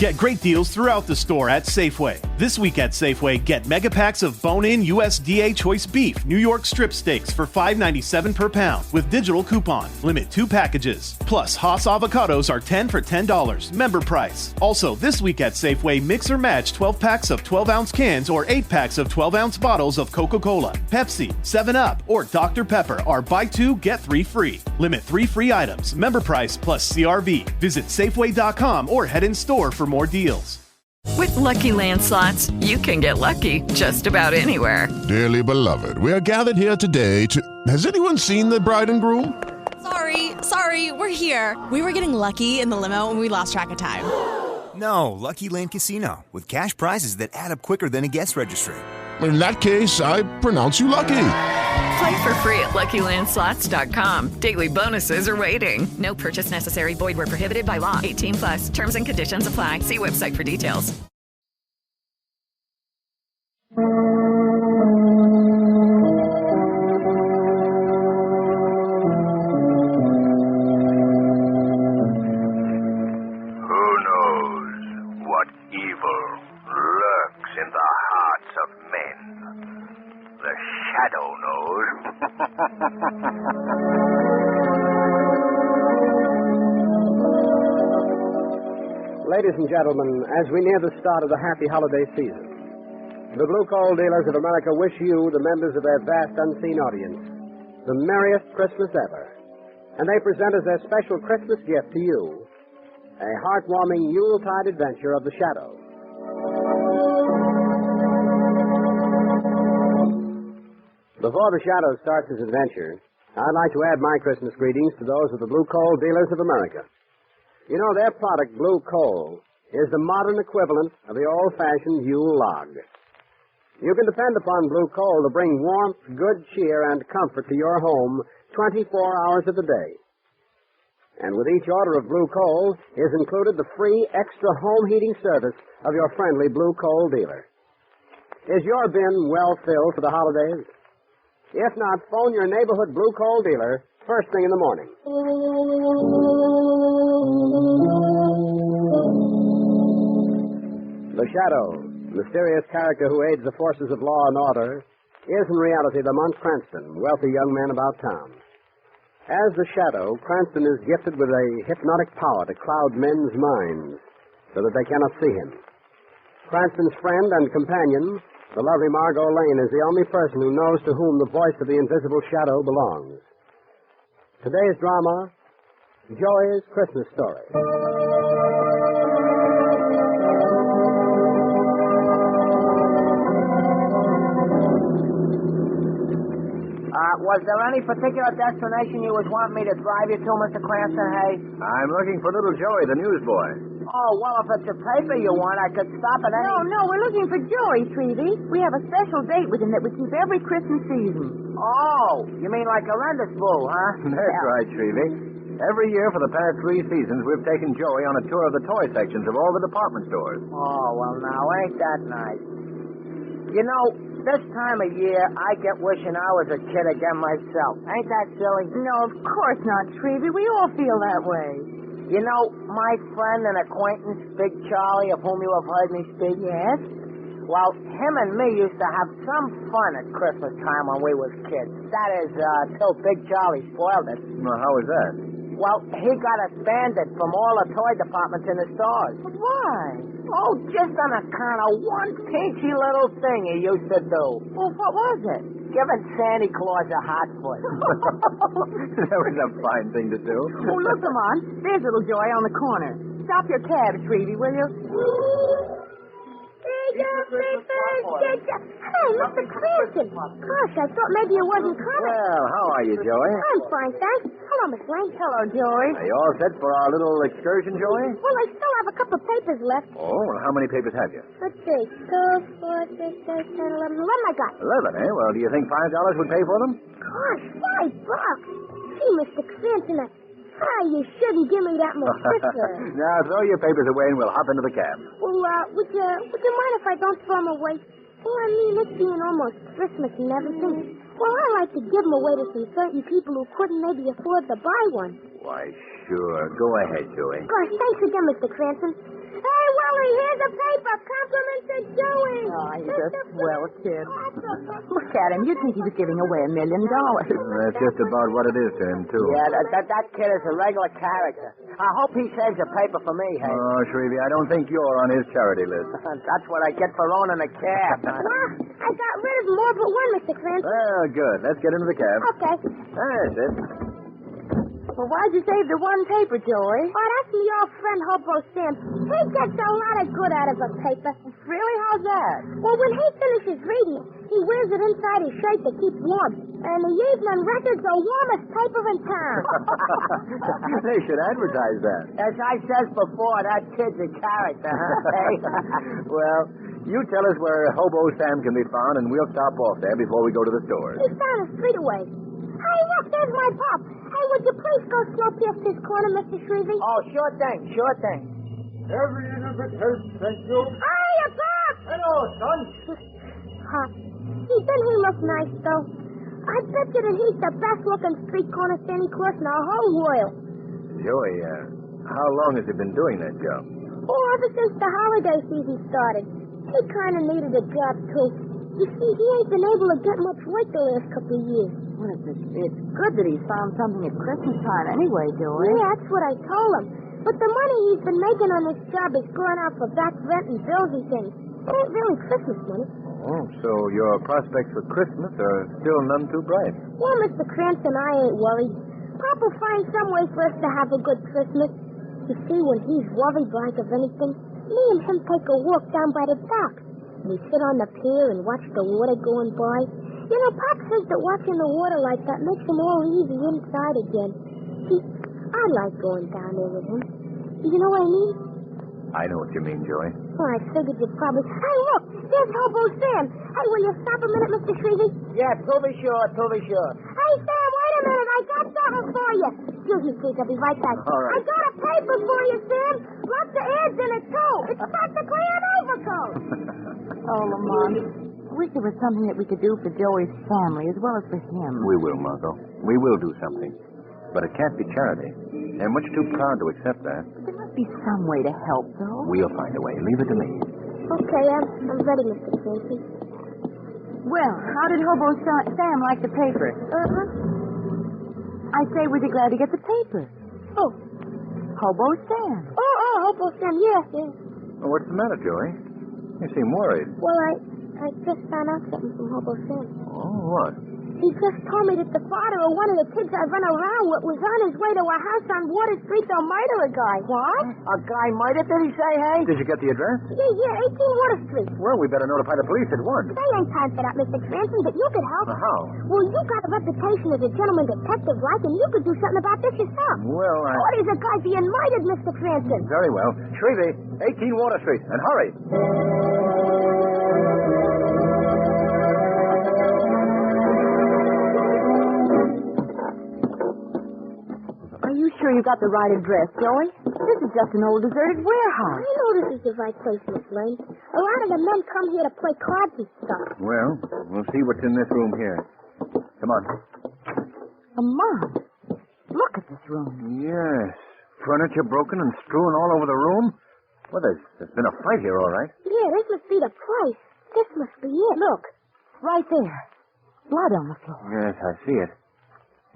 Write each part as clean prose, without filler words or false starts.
Get great deals throughout the store at Safeway. This week at Safeway, get mega packs of bone-in USDA choice beef New York strip steaks for $5.97 per pound with digital coupon. Limit 2 packages. Plus, Haas avocados are 10 for $10. Member price. Also, this week at Safeway, mix or match 12 packs of 12-ounce cans or 8 packs of 12-ounce bottles of Coca-Cola, Pepsi, 7-Up, or Dr. Pepper are buy 2, get 3 free. Limit 3 free items. Member price plus CRV. Visit Safeway.com or head in store for more deals. With Lucky Land Slots, you can get lucky just about anywhere. Dearly beloved, we are gathered here today to... Has anyone seen the bride and groom? Sorry, we're here. We were getting lucky in the limo and we lost track of time. No, Lucky Land Casino, with cash prizes that add up quicker than a guest registry. In that case, I pronounce you lucky. Play for free at LuckyLandSlots.com. Daily bonuses are waiting. No purchase necessary. Void where prohibited by law. 18 plus. Terms and conditions apply. See website for details. Who knows what evil lurks in the hearts of men? The shadow knows. Ladies and gentlemen, as we near the start of the happy holiday season, the Blue Coal Dealers of America wish you, the members of their vast unseen audience, the merriest Christmas ever. And they present as their special Christmas gift to you a heartwarming Yuletide adventure of the shadow. Before the Shadow starts his adventure, I'd like to add my Christmas greetings to those of the Blue Coal Dealers of America. You know, their product, Blue Coal, is the modern equivalent of the old-fashioned Yule log. You can depend upon Blue Coal to bring warmth, good cheer, and comfort to your home 24 hours of the day. And with each order of Blue Coal is included the free extra home heating service of your friendly Blue Coal dealer. Is your bin well filled for the holidays? If not, phone your neighborhood Blue Coal dealer first thing in the morning. The Shadow, mysterious character who aids the forces of law and order, is in reality Lamont Cranston, wealthy young man about town. As the Shadow, Cranston is gifted with a hypnotic power to cloud men's minds so that they cannot see him. Cranston's friend and companion, the lovely Margot Lane, is the only person who knows to whom the voice of the invisible shadow belongs. Today's drama, Joey's Christmas Story. Was there any particular destination you was wanting me to drive you to, Mr. Cranston, hey? I'm looking for little Joey, the newsboy. Oh, well, if it's a paper you want, I could stop at any... No, we're looking for Joey, Treevy. We have a special date with him that we keep every Christmas season. Oh, you mean like a rendezvous, huh? That's right, Treevy. Every year for the past 3 seasons, we've taken Joey on a tour of the toy sections of all the department stores. Oh, well, now, ain't that nice? You know, this time of year, I get wishing I was a kid again myself. Ain't that silly? No, of course not, Treevy. We all feel that way. You know, my friend and acquaintance, Big Charlie, of whom you have heard me speak? Yes? Well, him and me used to have some fun at Christmas time when we was kids. That is, till Big Charlie spoiled it. Well, how was that? Well, he got us banded from all the toy departments in the stores. Why? Oh, just on account of one pinchy little thing he used to do. Well, what was it? Giving Santa Claus a hot foot. That was a fine thing to do. Oh, look, Lamont. There's little Joey on the corner. Stop your cab, Treevy, will you? Hey, Mr. Cranston. Gosh, I thought maybe you wasn't coming. Well, how are you, Joey? I'm fine, thanks. Hello, Miss Lane. Hello, Joey. Are you all set for our little excursion, Joey? Well, I still have a couple of papers left. Oh, well, how many papers have you? Let's see. 2, 4, 6, 8, 10, 11. 11 I got. 11, eh? Well, do you think $5 would pay for them? Gosh, $5. Gee, Mr. Cranston, you shouldn't give me that much picture. Now, throw your papers away and we'll hop into the cab. Well, would you mind if I don't throw them away? Well, I mean, it's being almost Christmas and everything. Well, I like to give them away to some certain people who couldn't maybe afford to buy one. Why, sure. Go ahead, Joey. Gosh, thanks again, Mr. Cranston. Hey, well, the paper. Compliments to Joey. Oh, he's a swell kid. Look at him. You'd think he was giving away $1 million. That's just about what it is to him, too. Yeah, that kid is a regular character. I hope he saves a paper for me, hey? Oh, Shrevey, I don't think you're on his charity list. That's what I get for owning a cab. I got rid of more but one, Mr. Cranston. Well, good. Let's get into the cab. Okay. That's it. Well, why'd you save the one paper, Joey? Oh, that's me old friend Hobo Sam. He gets a lot of good out of a paper. Really? How's that? Well, when he finishes reading it, he wears it inside his shirt to keep warm. And the evening record's the warmest paper in town. They should advertise that. As I says before, that kid's a character, huh? Hey? Well, you tell us where Hobo Sam can be found, and we'll stop off there before we go to the store. He's down the street away. Hey, look, there's my pop. Hey, would you please go slow past this corner, Mr. Shrevey? Oh, sure thing, sure thing. Every invitation, thank you. Hiya, Pop! Hello, son. Pop, he looks nice, though. I bet you that he's the best-looking street corner Santa Claus in the whole world. Joey, how long has he been doing that job? Oh, ever since the holiday season started. He kind of needed a job, too. You see, he ain't been able to get much work the last couple of years. Well, it's good that he's found something at Christmas time anyway, Joey. Yeah, that's what I told him. But the money he's been making on this job is going out for back rent and bills and things. It ain't really Christmas money. Oh, so your prospects for Christmas are still none too bright. Well, Mr. Cranston, I ain't worried. Pop will find some way for us to have a good Christmas. You see, when he's worried like of anything, me and him take a walk down by the dock. We sit on the pier and watch the water going by. You know, Pop says that watching the water like that makes him all easy inside again. See, I like going down there with him. You know what I mean? I know what you mean, Joey. Oh, I figured you'd probably... Hey, look! There's Hobo Sam. Hey, will you stop a minute, Mr. Shrevey? Yeah, to be sure, to be sure. Hey, Sam, wait a minute. I got something for you. Excuse me, please. I'll be right back. All right. I got a paper for you, Sam. Lots of ads in it, too. It's practically an overcoat. Oh, Lamont. Wish there was something that we could do for Joey's family as well as for him. We will, Margot. We will do something. But it can't be charity. They're much too proud to accept that. There must be some way to help, though. We'll find a way. Leave it to me. Okay, I'm ready, Mr. Clancy. Well, how did Hobo Sam like the paper? I say, was he glad to get the paper? Oh. Hobo Sam. Oh, Hobo Sam, yeah. Well, what's the matter, Joey? You seem worried. Well, I just found out something from Hobo Sam. Oh, what? He just told me that the father of one of the kids I run around with was on his way to a house on Water Street to murder a guy. What? A guy murdered, did he say, hey? Did you get the address? Yeah, 18 Water Street. Well, we better notify the police at once. They ain't time for that, Mr. Cranston, but you could help. How? Well, you got a reputation as a gentleman detective, like, and you could do something about this yourself. Well, Oh, there's a guy being murdered, Mr. Cranston. Very well. Shrevey, 18 Water Street, and hurry. Are you sure you got the right address, Joey? This is just an old deserted warehouse. I know this is the right place, Miss Lane. A lot of the men come here to play cards and stuff. Well, we'll see what's in this room here. Come on. Lamont, look at this room. Yes. Furniture broken and strewn all over the room. Well, there's been a fight here, all right. Yeah, this must be the place. This must be it. Look, right there. Blood on the floor. Yes, I see it.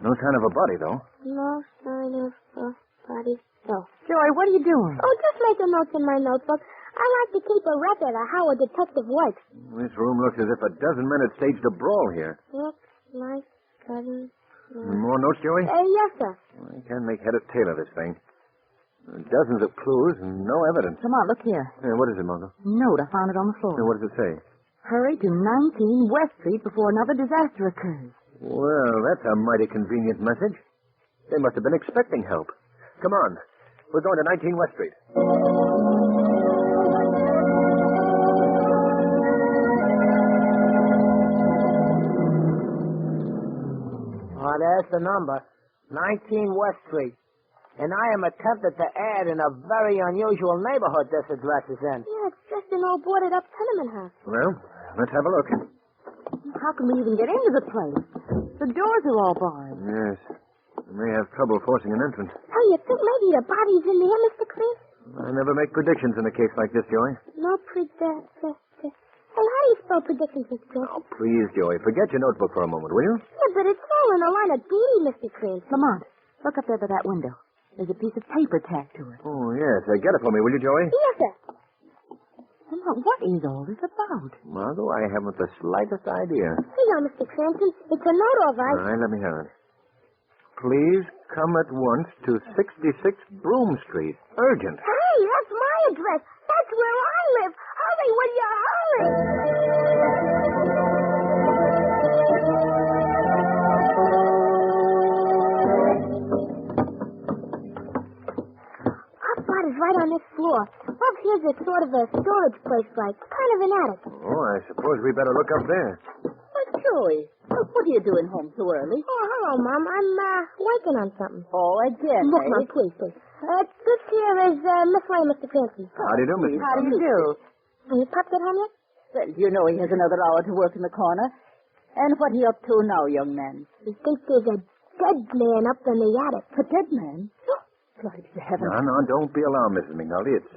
No sign of a body, though. No sign of a body. No. Joey, what are you doing? Oh, just making notes in my notebook. I like to keep a record of how a detective works. This room looks as if a dozen men had staged a brawl here. Looks like dozen. More notes, Joey? Yes, sir. I can't make head or tail of this thing. Dozens of clues and no evidence. Come on, look here. What is it, Margot? Note, I found it on the floor. What does it say? Hurry to 19 West Street before another disaster occurs. Well, that's a mighty convenient message. They must have been expecting help. Come on. We're going to 19 West Street. Oh, there's the number. 19 West Street. And I am attempted to add in a very unusual neighborhood this address is in. Yeah, it's just an old boarded-up tenement house. Well, let's have a look. How can we even get into the place? The doors are all barred. Yes. We may have trouble forcing an entrance. Oh, you think maybe the body's in there, Mr. Chris? I never make predictions in a case like this, Joey. No predictions. Hey, how do you spell predictions, Mr. Cranston? Oh, please, Joey, forget your notebook for a moment, will you? Yeah, but it's all in a line of duty, Mr. Cranston. Lamont, look up there by that window. There's a piece of paper tacked to it. Oh, yes. Get it for me, will you, Joey? Yes, sir. Lamont, what is all this about? Margot, I haven't the slightest idea. Here you are, Mr. Cranston. It's a note, all right. All right, let me have it. Please come at once to 66 Broome Street. Urgent. Hey, that's my address. That's where I live. Hurry, will you hurry? Our spot is right on this floor. Up here's a sort of a storage place, like kind of an attic. Oh, I suppose we better look up there. But, Joey, what are you doing home so early? Oh, hello, Mom. I'm working on something. Oh, again, Look, eh? Mom, please. This here is Miss Ray, Mr. Cranston. How do you do, Mrs. How do you do? Are you Pop get home yet? Well, you know he has another hour to work in the corner. And what are you up to now, young man? He thinks there's a dead man up in the attic. A dead man? Glory to heaven. No, don't be alarmed, Mrs. McNulty. It's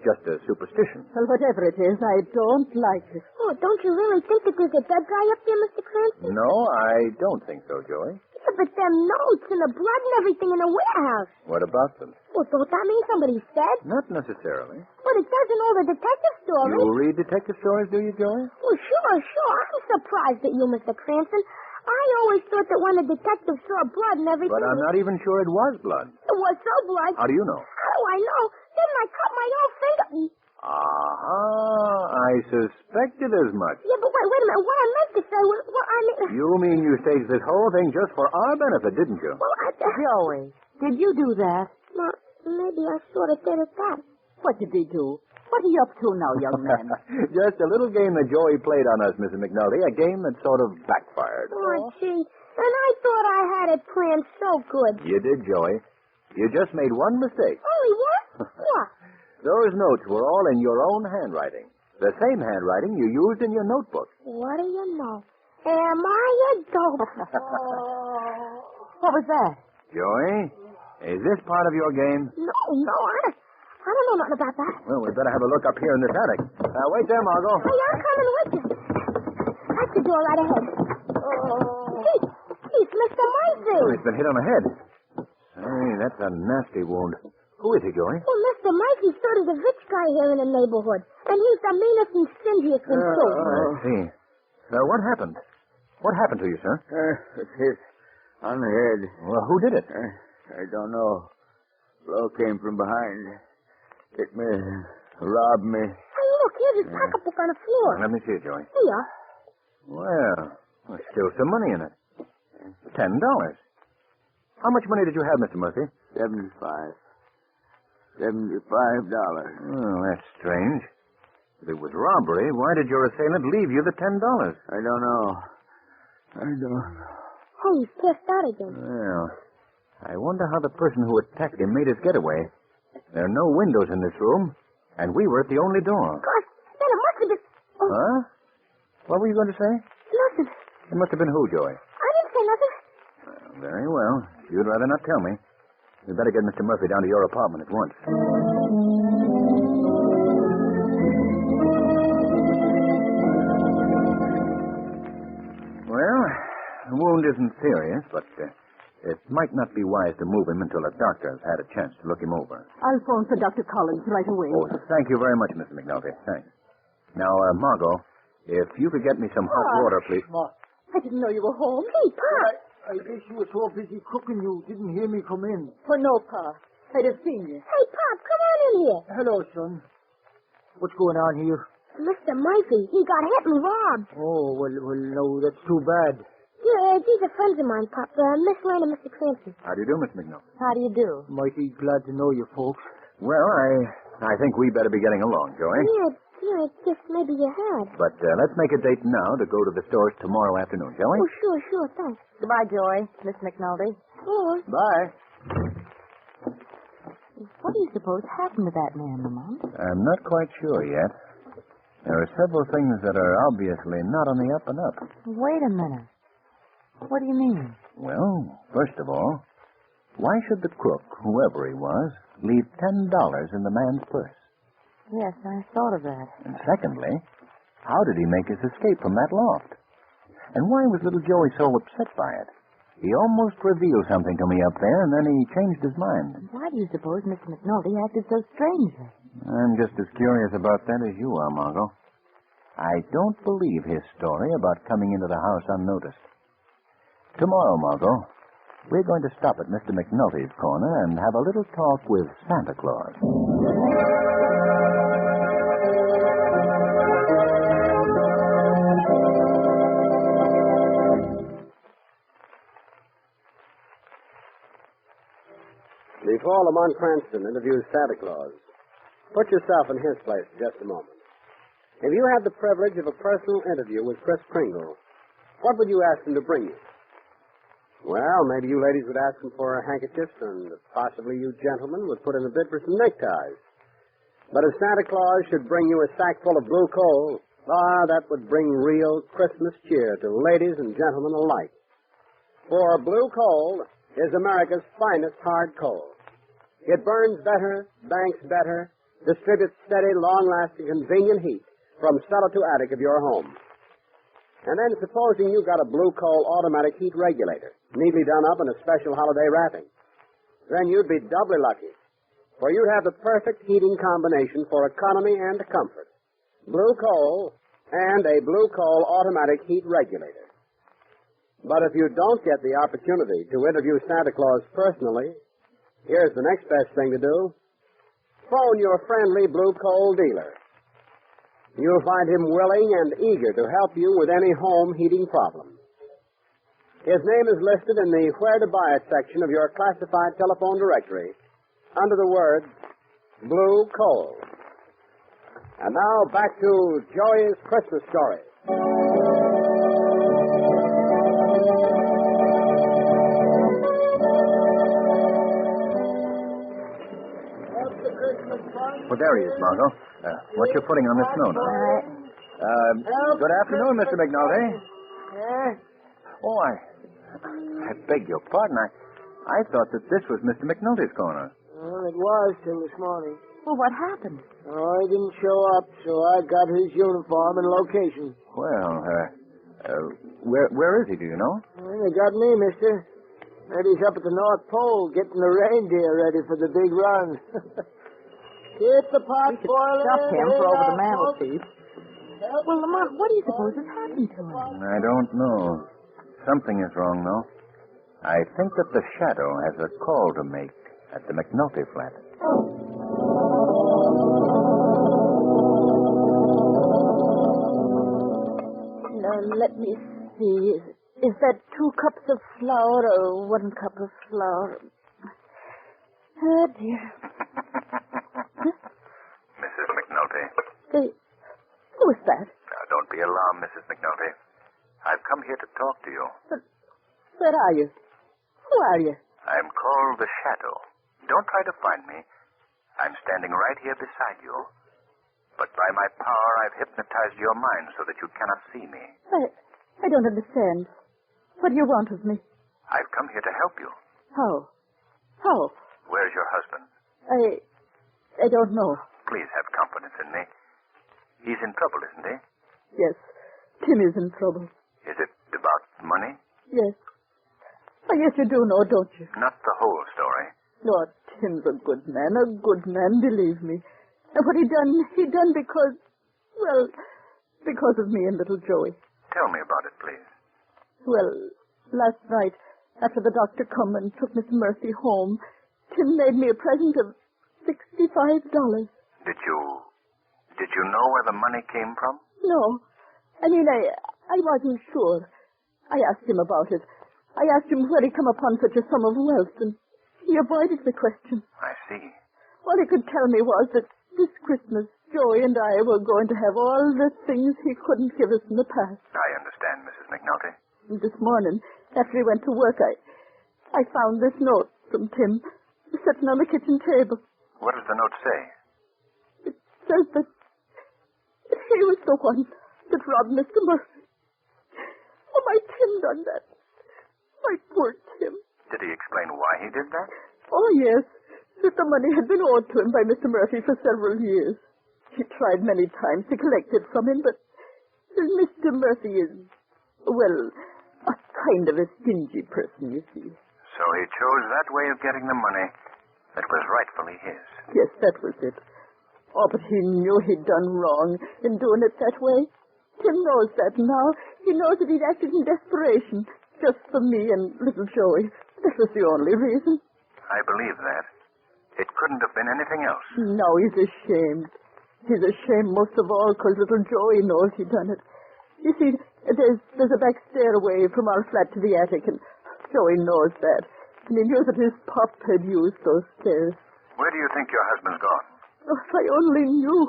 just a superstition. Well, whatever it is, I don't like it. Oh, don't you really think that there's a dead guy up there, Mr. Cranston? No, I don't think so, Joey. Yeah, but them notes and the blood and everything in the warehouse. What about them? Well, don't that mean somebody's dead? Not necessarily. But it does in all the detective stories. You read detective stories, do you, Joey? Well, sure. I'm surprised at you, Mr. Cranston. I always thought that when the detective saw blood and everything... But I'm not even sure it was blood. It was so blood. How do you know? How do I know? Didn't I cut my own finger? I suspected as much. Yeah, but wait a minute. What I meant to say was... Well, I mean... You mean you staged this whole thing just for our benefit, didn't you? Well, Joey, did you do that? Well, maybe I sort of did at that. What did he do? What are you up to now, young man? Just a little game that Joey played on us, Mrs. McNulty. A game that sort of backfired. Oh, gee. And I thought I had it planned so good. You did, Joey. You just made one mistake. Only what? What? Those notes were all in your own handwriting. The same handwriting you used in your notebook. What do you know? Am I a dope? What was that? Joey, is this part of your game? No, I don't know nothing about that. Well, we better have a look up here in this attic. Wait there, Margot. Hey, I'm coming with you. That's the door right ahead. It's Mr. Murphy. Oh, he's been hit on the head. Hey, that's a nasty wound. Who is he, Joey? Well, Mr. Murphy's sort of the rich guy here in the neighborhood. And he's the meanest and stingiest in too. I see. What happened? What happened to you, sir? It's hit on the head. Well, who did it? I don't know. Blow came from behind. Hit me. Robbed me. Hey, look, here's his pocketbook on the floor. Let me see it, Joey. Here. Well, there's still some money in it. $10. How much money did you have, Mr. Murphy? $75. Oh, that's strange. If it was robbery, why did your assailant leave you the $10? I don't know. Hey, he's pissed out again. Well, I wonder how the person who attacked him made his getaway. There are no windows in this room, and we were at the only door. Gosh, then it must have been... Oh. Huh? What were you going to say? Nothing. It must have been who, Joey? I didn't say nothing. Very well. You'd rather not tell me. We'd better get Mr. Murphy down to your apartment at once. Well, the wound isn't serious, but it might not be wise to move him until a doctor has had a chance to look him over. I'll phone for Dr. Collins right away. Oh, thank you very much, Mrs. McNulty. Thanks. Now, Margot, if you could get me some hot water, please. I didn't know you were home. Hey, Pop. I guess you were so busy cooking you didn't hear me come in. Oh, no, Pa. I'd have seen you. Hey, Pop, come on in here. Hello, son. What's going on here? Mr. Murphy, he got hit and robbed. Oh, well, no, that's too bad. Yeah, these are friends of mine, Pop. Miss Lane and Mr. Cranston. How do you do, Miss McNulty? How do you do? Mighty glad to know you folks. Well, I think we better be getting along, Joey. Yeah, I guess maybe you had. But let's make a date now to go to the stores tomorrow afternoon, shall we? Oh, sure, thanks. Goodbye, Joey. Miss McNulty. Oh. Bye. What do you suppose happened to that man, Lamont? I'm not quite sure yet. There are several things that are obviously not on the up and up. Wait a minute. What do you mean? Well, first of all, why should the crook, whoever he was, leave $10 in the man's purse? Yes, I thought of that. And secondly, how did he make his escape from that loft? And why was little Joey so upset by it? He almost revealed something to me up there, and then he changed his mind. Why do you suppose Mr. McNulty acted so strangely? I'm just as curious about that as you are, Margot. I don't believe his story about coming into the house unnoticed. Tomorrow, Margot, we're going to stop at Mr. McNulty's corner and have a little talk with Santa Claus. Before Lamont Cranston interviews Santa Claus, put yourself in his place for just a moment. If you had the privilege of a personal interview with Kris Kringle, what would you ask him to bring you? Well, maybe you ladies would ask him for handkerchiefs, and possibly you gentlemen would put in a bid for some neckties. But if Santa Claus should bring you a sack full of blue coal, that would bring real Christmas cheer to ladies and gentlemen alike. For blue coal is America's finest hard coal. It burns better, banks better, distributes steady, long-lasting, convenient heat from cellar to attic of your home. And then supposing you got a blue coal automatic heat regulator, neatly done up in a special holiday wrapping, then you'd be doubly lucky, for you'd have the perfect heating combination for economy and comfort. Blue coal and a blue coal automatic heat regulator. But if you don't get the opportunity to interview Santa Claus personally, here's the next best thing to do. Phone your friendly blue coal dealer. You'll find him willing and eager to help you with any home heating problem. His name is listed in the Where to Buy It section of your classified telephone directory under the words Blue Coal. And now back to Joey's Christmas story. Well, there he is, Margot. What you putting on the snow now? Good afternoon, Mr. McNulty. Oh, I beg your pardon. I thought that this was Mr. McNulty's corner. Well, it was till this morning. Well, what happened? Oh, he didn't show up, so I got his uniform and location. Well, where is he, do you know? Well, they got me, mister. Maybe he's up at the North Pole getting the reindeer ready for the big run. Get the pot boiling. Stuff him for over the mantelpiece. Well, Lamont, what do you suppose has happened to him? I don't know. Something is wrong, though. I think that the shadow has a call to make at the McNulty flat. Now, let me see. Is that 2 cups of flour or 1 cup of flour? Oh, dear. Mrs. McNulty. Who is that? Now, don't be alarmed, Mrs. McNulty. I've come here to talk to you. But where are you? Who are you? I'm called the Shadow. Don't try to find me. I'm standing right here beside you. But by my power, I've hypnotized your mind so that you cannot see me. I don't understand. What do you want of me? I've come here to help you. How? How? Where's your husband? I don't know. Please have confidence in me. He's in trouble, isn't he? Yes. Tim is in trouble. Is it about money? Yes. I guess you do know, don't you? Not the whole story. Oh, Tim's a good man, believe me. And what he done because of me and little Joey. Tell me about it, please. Well, last night, after the doctor come and took Miss Murphy home, Tim made me a present of $65. Did you know where the money came from? No. I mean, I wasn't sure. I asked him about it. I asked him where he come upon such a sum of wealth, and he avoided the question. I see. All he could tell me was that this Christmas, Joey and I were going to have all the things he couldn't give us in the past. I understand, Mrs. McNulty. And this morning, after he went to work, I found this note from Tim sitting on the kitchen table. What does the note say? It says that he was the one that robbed Mr. Murphy. Oh, my Tim done that. My poor Tim. Did he explain why he did that? Oh, yes. that the money had been owed to him by Mr. Murphy for several years. He tried many times to collect it from him, but Mr. Murphy is, well, a kind of a stingy person, you see. So he chose that way of getting the money that was rightfully his. Yes, that was it. Oh, but he knew he'd done wrong in doing it that way. Tim knows that now. He knows that he'd acted in desperation, just for me and little Joey. That was the only reason. I believe that. It couldn't have been anything else. Now he's ashamed. He's ashamed most of all because little Joey knows he done it. You see, there's a back stairway from our flat to the attic, and Joey knows that. And he knew that his pop had used those stairs. Where do you think your husband's gone? Oh, if I only knew.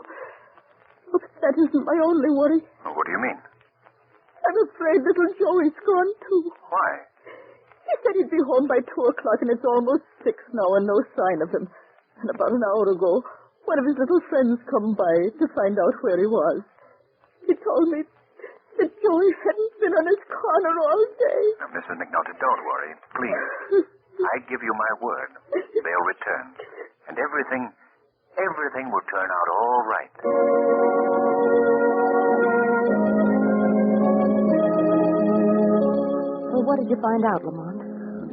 Oh, but that isn't my only worry. Well, what do you mean? I'm afraid little Joey's gone, too. Why? He said he'd be home by 2 o'clock, and it's almost 6 now, and no sign of him. And about an hour ago, one of his little friends come by to find out where he was. He told me that Joey hadn't been on his corner all day. Now, Mrs. McNulty, don't worry, please. I give you my word. They'll return. And everything will turn out all right. Well, what did you find out, Lamont?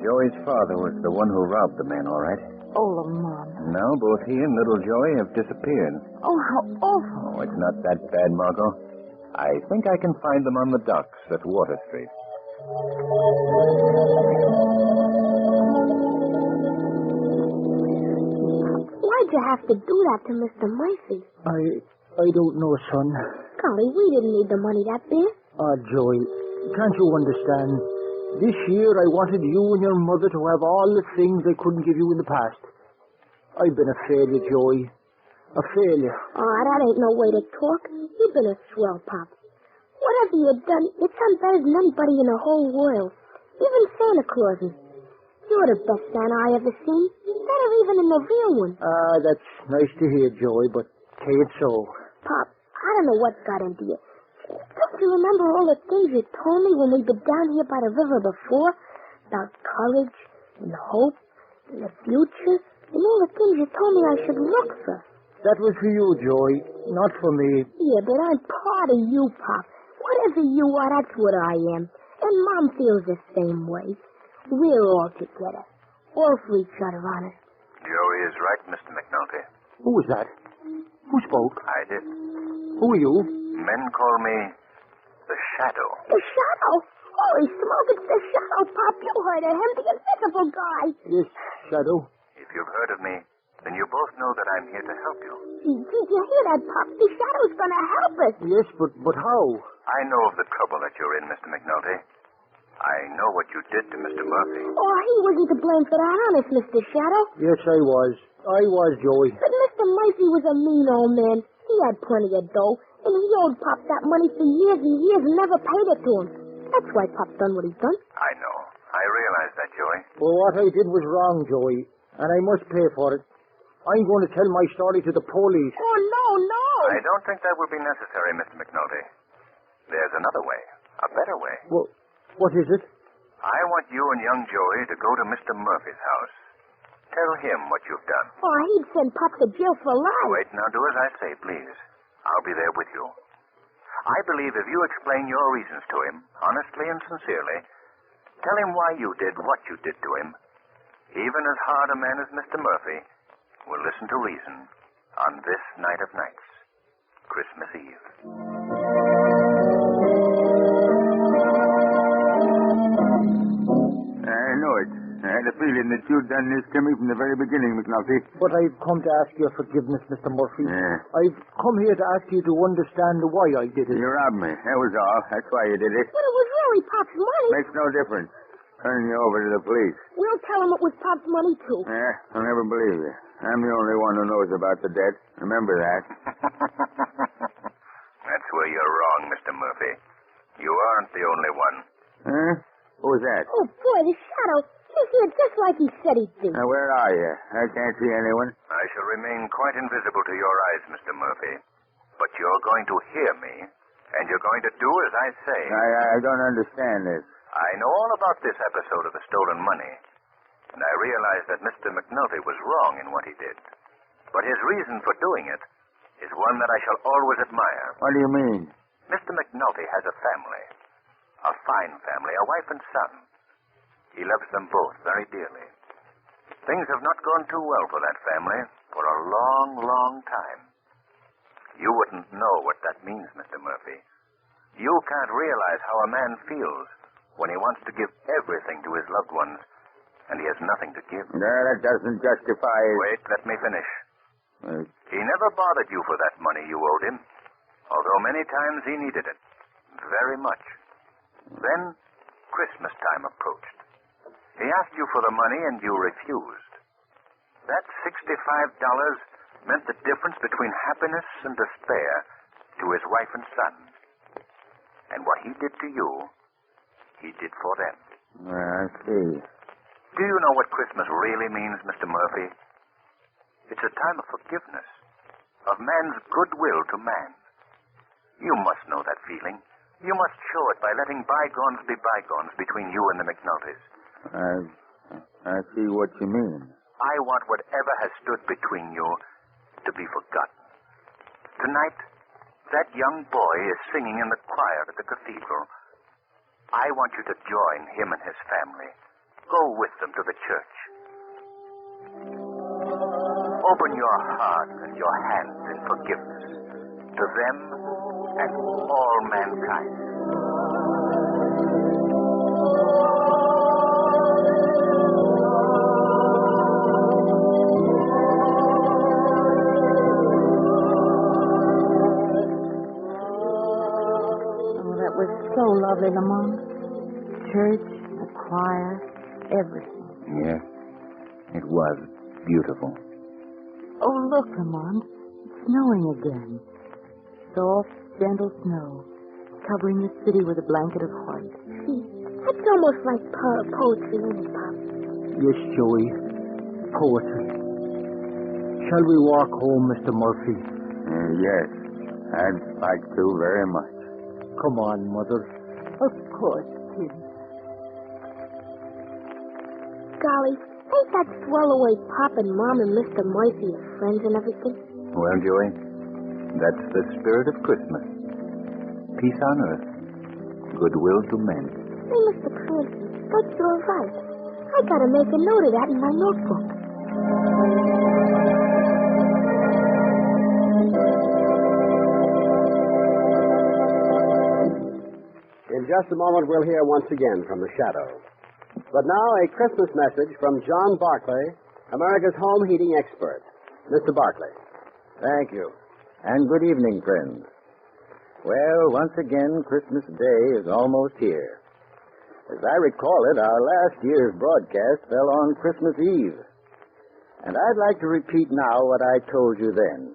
Joey's father was the one who robbed the man, all right. Oh, Lamont. Now both he and little Joey have disappeared. Oh, how awful. Oh, it's not that bad, Margot. I think I can find them on the docks at Water Street. Why'd you have to do that to Mr. Murphy? I don't know, son. Golly, we didn't need the money that bad. Joey, can't you understand? This year I wanted you and your mother to have all the things I couldn't give you in the past. I've been a failure, Joey. A failure. Oh, that ain't no way to talk. You've been a swell, Pop. Whatever you've done better than anybody in the whole world. Even Santa Claus. You're the best Santa I ever seen. Better even than the real one. That's nice to hear, Joey, but say it so. Pop, I don't know what got into you. Don't you remember all the things you told me when we'd been down here by the river before? About courage and hope and the future and all the things you told me I should look for. That was for you, Joey, not for me. Yeah, but I'm part of you, Pop. Whatever you are, that's what I am. And Mom feels the same way. We're all together. All for each other, honest. Joey is right, Mr. McNulty. Who was that? Who spoke? I did. Who are you? Men call me the Shadow. The Shadow? Holy smoke, it's the Shadow, Pop. You heard of him, the invisible guy. Yes, Shadow. If you've heard of me, then you both know that I'm here to help you. Did you hear that, Pop? The Shadow's gonna help us. Yes, but how? I know of the trouble that you're in, Mr. McNulty. I know what you did to Mr. Murphy. Oh, he wasn't to blame for that, honest, Mr. Shadow. Yes, I was. I was, Joey. But Mr. Murphy was a mean old man. He had plenty of dough, and he owed Pop that money for years and years and never paid it to him. That's why Pop's done what he's done. I know. I realize that, Joey. Well, what I did was wrong, Joey, and I must pay for it. I'm going to tell my story to the police. Oh, no. I don't think that will be necessary, Mr. McNulty. There's another way. A better way. Well, what is it? I want you and young Joey to go to Mr. Murphy's house. Tell him what you've done. Oh, he'd send Pop to jail for life. Wait, now do as I say, please. I'll be there with you. I believe if you explain your reasons to him, honestly and sincerely, tell him why you did what you did to him, even as hard a man as Mr. Murphy will listen to reason on this night of nights, Christmas Eve. I know it. I had a feeling that you'd done this to me from the very beginning, McNulty. But I've come to ask your forgiveness, Mr. Murphy. Yeah. I've come here to ask you to understand why I did it. You robbed me. That was all. That's why you did it. But it was really Pop's money. Makes no difference. Turning you over to the police. We'll tell him it was Pop's money, too. Yeah, I'll never believe you. I'm the only one who knows about the debt. Remember that. That's where you're wrong, Mr. Murphy. You aren't the only one. Huh? Who was that? Oh, boy, the Shadow. He's here just like he said he'd be. Now, where are you? I can't see anyone. I shall remain quite invisible to your eyes, Mr. Murphy. But you're going to hear me, and you're going to do as I say. I don't understand this. I know all about this episode of the stolen money. and I realized that Mr. McNulty was wrong in what he did. But his reason for doing it is one that I shall always admire. What do you mean? Mr. McNulty has a family. A fine family, a wife and son. He loves them both very dearly. Things have not gone too well for that family for a long, long time. You wouldn't know what that means, Mr. Murphy. You can't realize how a man feels when he wants to give everything to his loved ones, and he has nothing to give. No, that doesn't justify... Wait, let me finish. He never bothered you for that money you owed him, although many times he needed it. Very much. Then, Christmas time approached. He asked you for the money, and you refused. That $65 meant the difference between happiness and despair to his wife and son. And what he did to you, he did for them. I see. Do you know what Christmas really means, Mr. Murphy? It's a time of forgiveness, of man's goodwill to man. You must know that feeling. You must show it by letting bygones be bygones between you and the McNultys. I see what you mean. I want whatever has stood between you to be forgotten. Tonight, that young boy is singing in the choir at the cathedral. I want you to join him and his family. Go with them to the church. Open your heart and your hands in forgiveness to them and all mankind. So lovely, Lamont. Church, the choir, everything. Yes, it was beautiful. Oh, look, Lamont. It's snowing again. Soft, gentle snow, covering the city with a blanket of white. See, that's almost like poetry, isn't it, Pop? Yes, Joey. Poetry. Shall we walk home, Mr. Murphy? Yes, I'd like to very much. Come on, Mother. Of course, kid. Golly, ain't that swell the way Pop and Mom and Mr. Murphy are friends and everything? Well, Joey, that's the spirit of Christmas. Peace on earth, goodwill to men. Hey, Mr. Clancy, but you're right. I gotta make a note of that in my notebook. In just a moment, we'll hear once again from the shadow. But now, a Christmas message from John Barclay, America's home heating expert. Mr. Barclay. Thank you. And good evening, friends. Well, once again, Christmas Day is almost here. As I recall it, our last year's broadcast fell on Christmas Eve. And I'd like to repeat now what I told you then.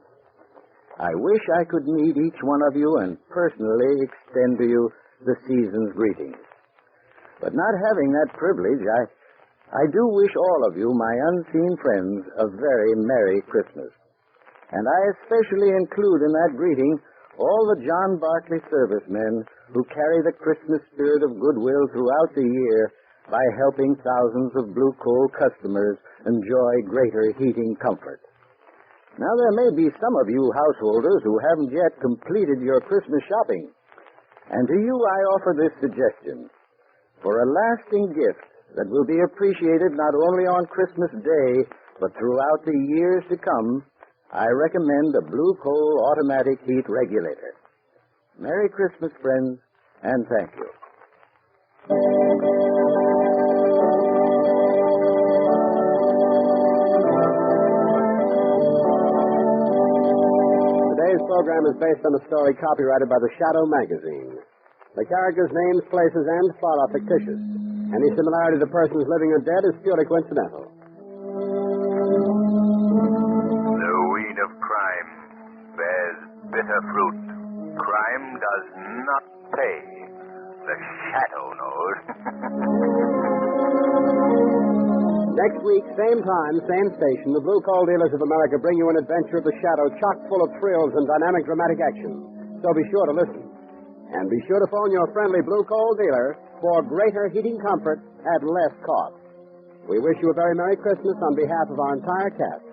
I wish I could meet each one of you and personally extend to you the season's greetings. But not having that privilege, I do wish all of you, my unseen friends, a very Merry Christmas. And I especially include in that greeting all the John Barclay servicemen who carry the Christmas spirit of goodwill throughout the year by helping thousands of blue coal customers enjoy greater heating comfort. Now, there may be some of you householders who haven't yet completed your Christmas shopping. And to you I offer this suggestion. For a lasting gift that will be appreciated not only on Christmas Day, but throughout the years to come, I recommend a Blue Coal automatic heat regulator. Merry Christmas, friends, and thank you. Today's program is based on a story copyrighted by the Shadow magazine. The characters' names, places, and plot are fictitious. Any similarity to persons living or dead is purely coincidental. The weed of crime bears bitter fruit. Crime does not pay. The shadow knows. Next week, same time, same station, the Blue Coal Dealers of America bring you an adventure of the shadow chock full of thrills and dynamic dramatic action. So be sure to listen. And be sure to phone your friendly Blue Coal dealer for greater heating comfort at less cost. We wish you a very Merry Christmas on behalf of our entire cast.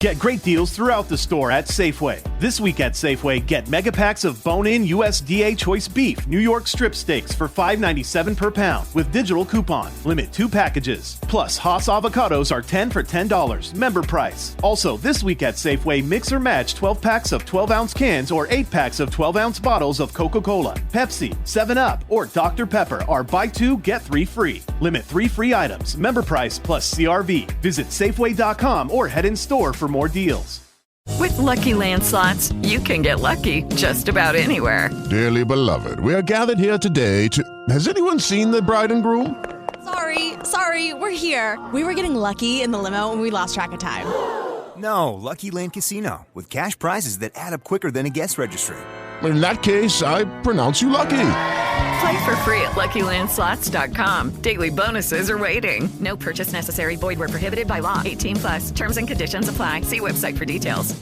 Get great deals throughout the store at Safeway. This week at Safeway, get mega packs of bone-in USDA choice beef New York strip steaks for $5.97 per pound with digital coupon. Limit 2 packages. Plus, Haas avocados are 10 for $10. Member price. Also, this week at Safeway, mix or match 12 packs of 12-ounce cans or 8 packs of 12-ounce bottles of Coca-Cola, Pepsi, 7-Up, or Dr. Pepper are buy 2, get 3 free. Limit 3 free items. Member price plus CRV. Visit Safeway.com or head in store for more deals. With Lucky Land Slots, you can get lucky just about anywhere. Dearly beloved, we are gathered here today to... Has anyone seen the bride and groom? Sorry, we're here. We were getting lucky in the limo and we lost track of time. No, Lucky Land Casino, with cash prizes that add up quicker than a guest registry. In that case, I pronounce you lucky. Play for free at LuckyLandSlots.com. Daily bonuses are waiting. No purchase necessary. Void where prohibited by law. 18+. Terms and conditions apply. See website for details.